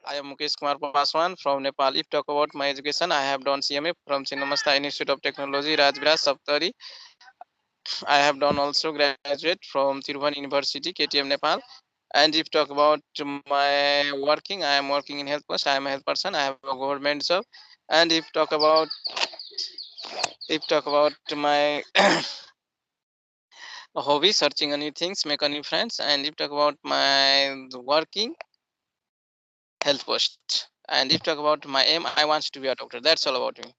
I am Mukesh Kumar Paswan from Nepal. If talk about my education, I have done CMA from Chinnamasta Institute of Technology, Rajgrat, Saptari. I have done also graduate from Tirubhavan University, KTM, Nepal. And if talk about my working, I am working in health post. I am a health person. I have a government job. And if talk about my hobby, searching new things, make new friends. And if talk about my working, health post. And if talk about my aim, I want to be a doctor. That's all about me.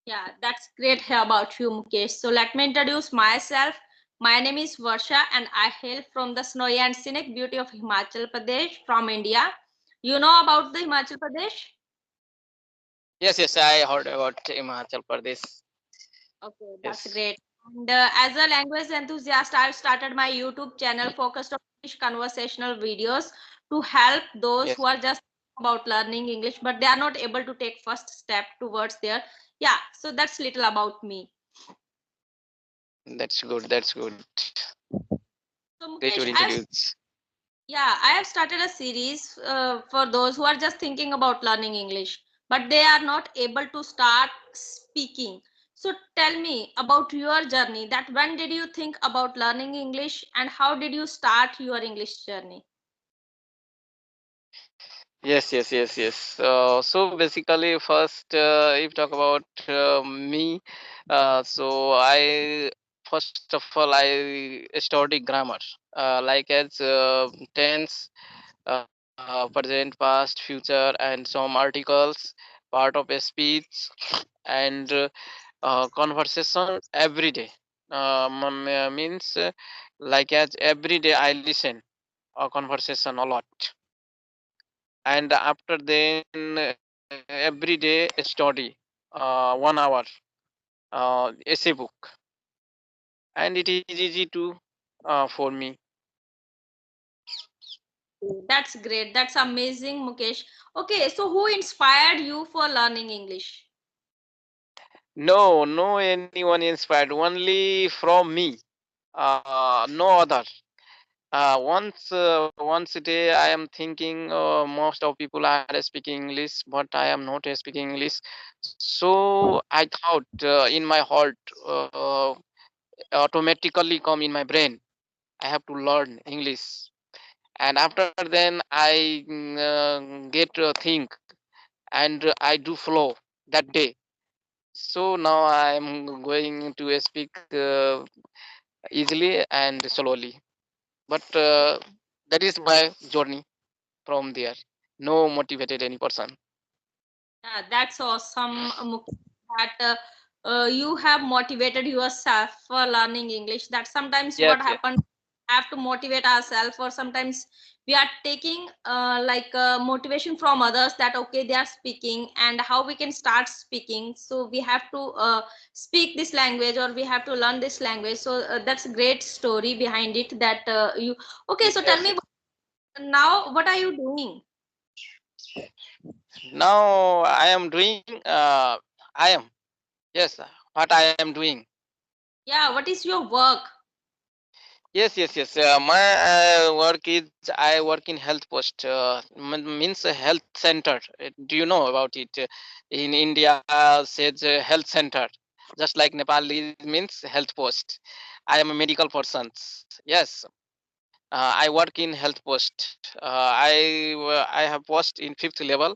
Yeah, that's great here about you, Mukesh. So let me introduce myself. My name is Varsha and I hail from the snowy and scenic beauty of Himachal Pradesh from India. You know about the Himachal Pradesh? Yes, I heard about Himachal Pradesh. Okay, that's Yes, great. And as a language enthusiast, I've started my YouTube channel focused on English conversational videos to help those yes, who are just about learning English, but they are not able to take first step towards there. Yeah, so that's little about me. that's good. That's good. So Great to Mukesh, introduce. I have started a series for those who are just thinking about learning English, but they are not able to start speaking. So tell me about your journey. That when did you think about learning English, and how did you start your English journey? Yes. So basically, first, if talk about me, so I first of all I study grammar, like as tense, present, past, future, and some articles, part of a speech, and conversation every day. Means like as every day I listen a conversation a lot, and after then every day study 1 hour essay book, and it is easy to for me. That's great. That's amazing, Mukesh. Okay, so who inspired you for learning English? No anyone inspired, only from me, no other. Once a day I am thinking most of people are speaking English, but I am not speaking English. So I thought in my heart, automatically come in my brain, I have to learn English. And after then I get think, and I do flow that day. So now I am going to speak easily and slowly. But that is my journey from there. No motivated any person. Yeah, that's awesome, Mukesh, that you have motivated yourself for learning English. That sometimes what Yes. happens, have to motivate ourselves, or sometimes we are taking motivation from others that okay they are speaking and how we can start speaking. So we have to speak this language or we have to learn this language. So that's a great story behind it. That you okay. So tell Yes. me now, what are you doing? Now I am doing. I am, yes. What I am doing. Yeah, what is your work? Yes. My work is I work in health post. Means a health center. Do you know about it? In India, says health center. Just like Nepal means health post. I am a medical person. Yes. I work in health post. I have post in fifth level,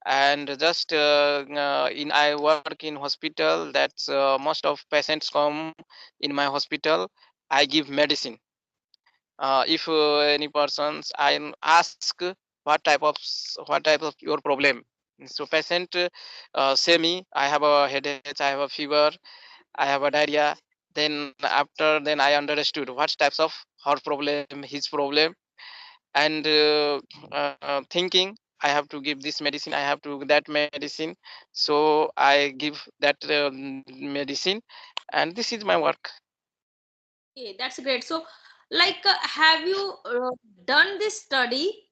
and just in I work in hospital. That's most of patients come in my hospital. I give medicine. If any persons I ask what type of your problem, so patient say me I have a headache, I have a fever, I have a diarrhea. Then after then I understood what types of her problem, his problem, and thinking I have to give this medicine, I have to that medicine. So I give that medicine, and this is my work. Okay, that's great. So, have you done this study?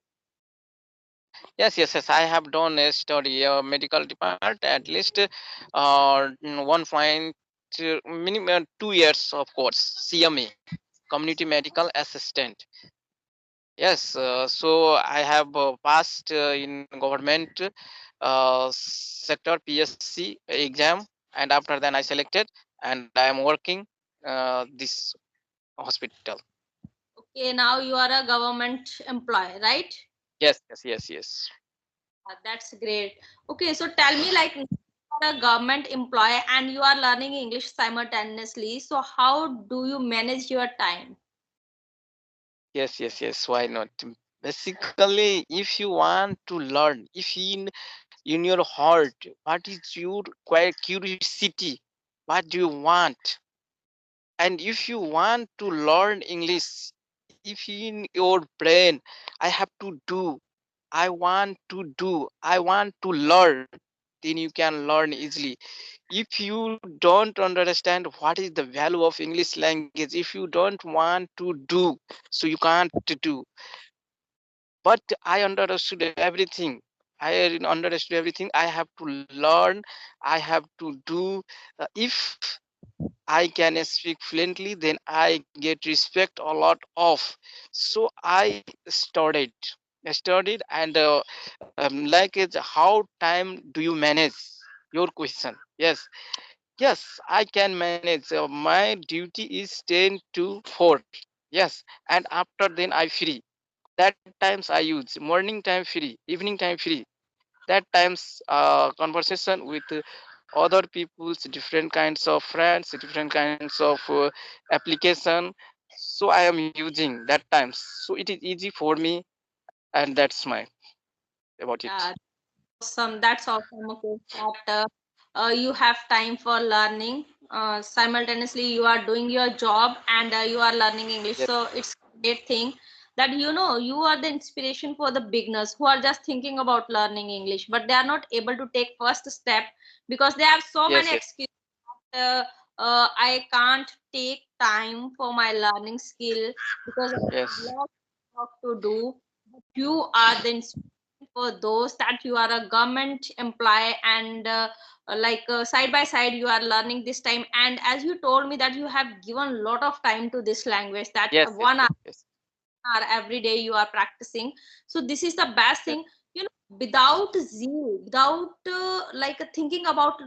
Yes. I have done a study, medical department, at least 1 point minimum 2 years of course, CMA, community medical assistant. Yes, so I have passed in government sector PSC exam, and after then I selected, and I am working this hospital. Okay, now you are a government employee, right? Yes, yes, yes, yes. That's great. Okay, so tell me, like, you are a government employee and you are learning English simultaneously. So how do you manage your time? Yes, yes, yes. Why not? Basically, if you want to learn, if in your heart, what is your curiosity? What do you want? And if you want to learn English, if in your brain, I have to do, I want to do, I want to learn, then you can learn easily. If you don't understand what is the value of English language, if you don't want to do, so you can't do. But I understood everything. I understood everything. I have to learn, I have to do. If I can speak fluently, then I get respect a lot of. So I studied. I studied, and like it's how time do you manage? Your question. Yes, yes, I can manage. My duty is 10 to 4. Yes, and after then I free. That times I use morning time free, evening time free. That times conversation with other people's different kinds of friends, different kinds of application. So I am using that times, so it is easy for me, and that's my about it. Yeah, that's awesome. Okay, that you have time for learning. Simultaneously, you are doing your job and you are learning English. Yes, So it's a great thing that you are the inspiration for the beginners who are just thinking about learning English, but they are not able to take first step because they have so yes, many yes, excuses. uh, I can't take time for my learning skill because I have yes, lot of work to do. But you are the inspiration for those that you are a government employee and side by side you are learning this time. And as you told me that you have given a lot of time to this language, that yes, yes, one yes, yes, hour every day you are practicing. So this is the best yes, thing, without zeal, without thinking about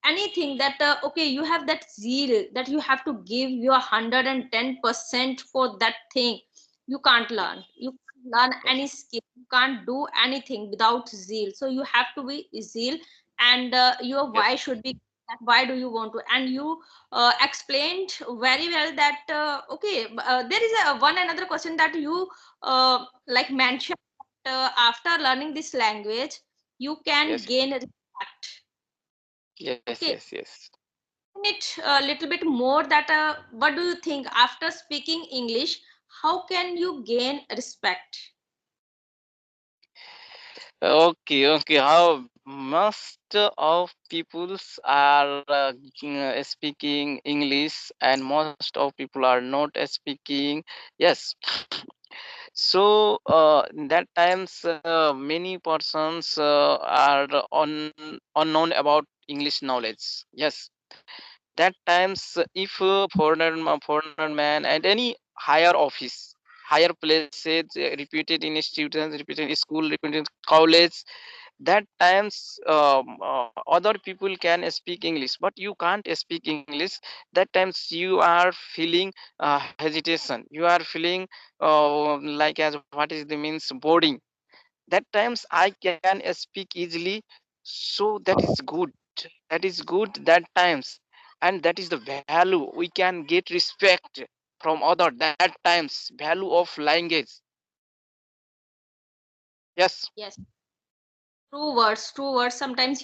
anything, that okay, you have that zeal that you have to give your 110% for that thing. You can't learn, you can't learn yes, any skill, you can't do anything without zeal. So you have to be zeal, and your yes, why should be that why do you want to. And you explained very well that okay, there is a one another question that you mentioned, after learning this language you can yes, gain respect. yes, Okay, yes, yes. it a little bit more that what do you think, after speaking English how can you gain respect? Okay, okay. How most of peoples are speaking English, and most of people are not speaking. Yes. So that times many persons are unknown about English knowledge. Yes. That times if foreigner man and any higher office, higher places, reputed institutions, reputed school, reputed college, that times other people can speak English, but you can't speak English. That times you are feeling hesitation, you are feeling like as what is the means boarding. That times I can speak easily, so that is good, that is good that times. And that is the value we can get respect from other, that times value of language. Yes, Yes, true words. Sometimes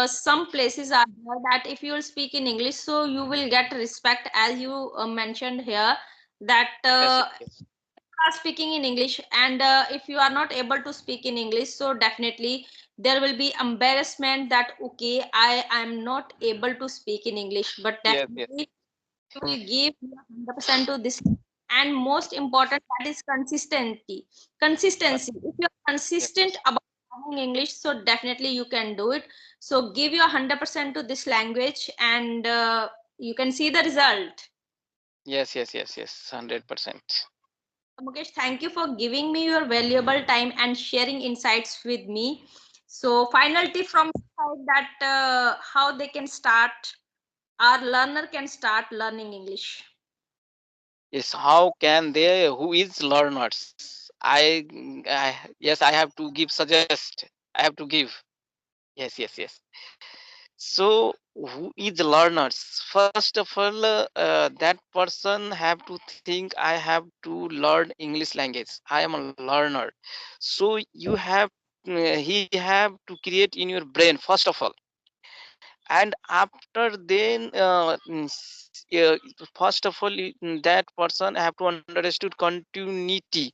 some places are there that if you will speak in English, so you will get respect, as you mentioned here, that yes, yes, are speaking in English, and if you are not able to speak in English, so definitely there will be embarrassment that okay, I am not able to speak in English, but yes, yes, definitely you yes. will give your 100% to this. And most important, that is consistency. If you're Yes, consistent yes, about learning English, so definitely you can do it. So give your 100% to this language, and you can see the result. yes, yes, yes, yes, 100%. Mukesh, thank you for giving me your valuable time and sharing insights with me. So, final tip from your side that how they can start, our learner can start learning English. Yes, how can they? Who is learners? Yes, I have to give suggest. I have to give. Yes, yes, yes. So, who is learners? First of all, that person have to think I have to learn English language. I am a learner. So you have he have to create in your brain first of all, and after then first of all that person have to understood continuity.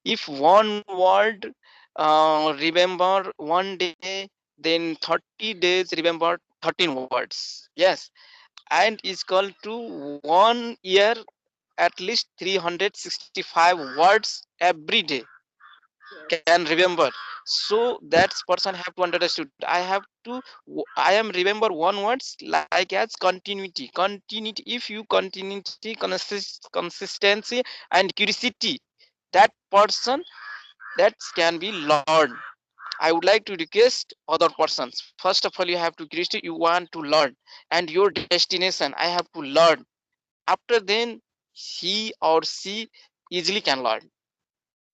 If one word remember one day, then 30 days remember 13 words. Yes, and is equal to 1 year at least 365 words every day Yes. can remember. So that person have to understood I have to I am remember one words like as continuity. If you continuity consistency and curiosity, that person that can be learned. I would like to request other persons. First of all, you have to curiosity, you want to learn, and your destination, I have to learn. After then, he or she easily can learn.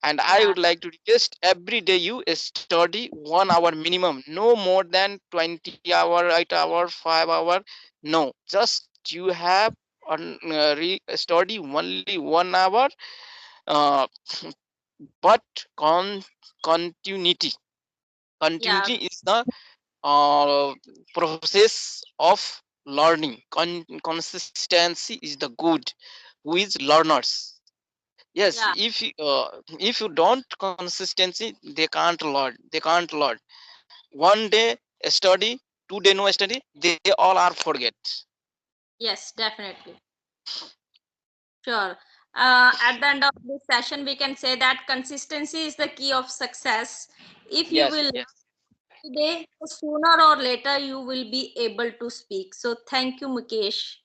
And I Yeah. would like to request every day you study 1 hour minimum, no more than 20 hour, 8 hour, 5 hour. No, just you have study only 1 hour, uh, but continuity. Yeah. Continuity is the uh, process of learning. Consistency is the good who is learners. Yes, Yeah. if you don't consistency, they can't learn. They can't learn. One day study, 2 day no study, they all are forget. Yes, definitely. Sure. At the end of this session, we can say that consistency is the key of success. If you Yes, will yes. today, sooner or later, you will be able to speak. So, thank you, Mukesh.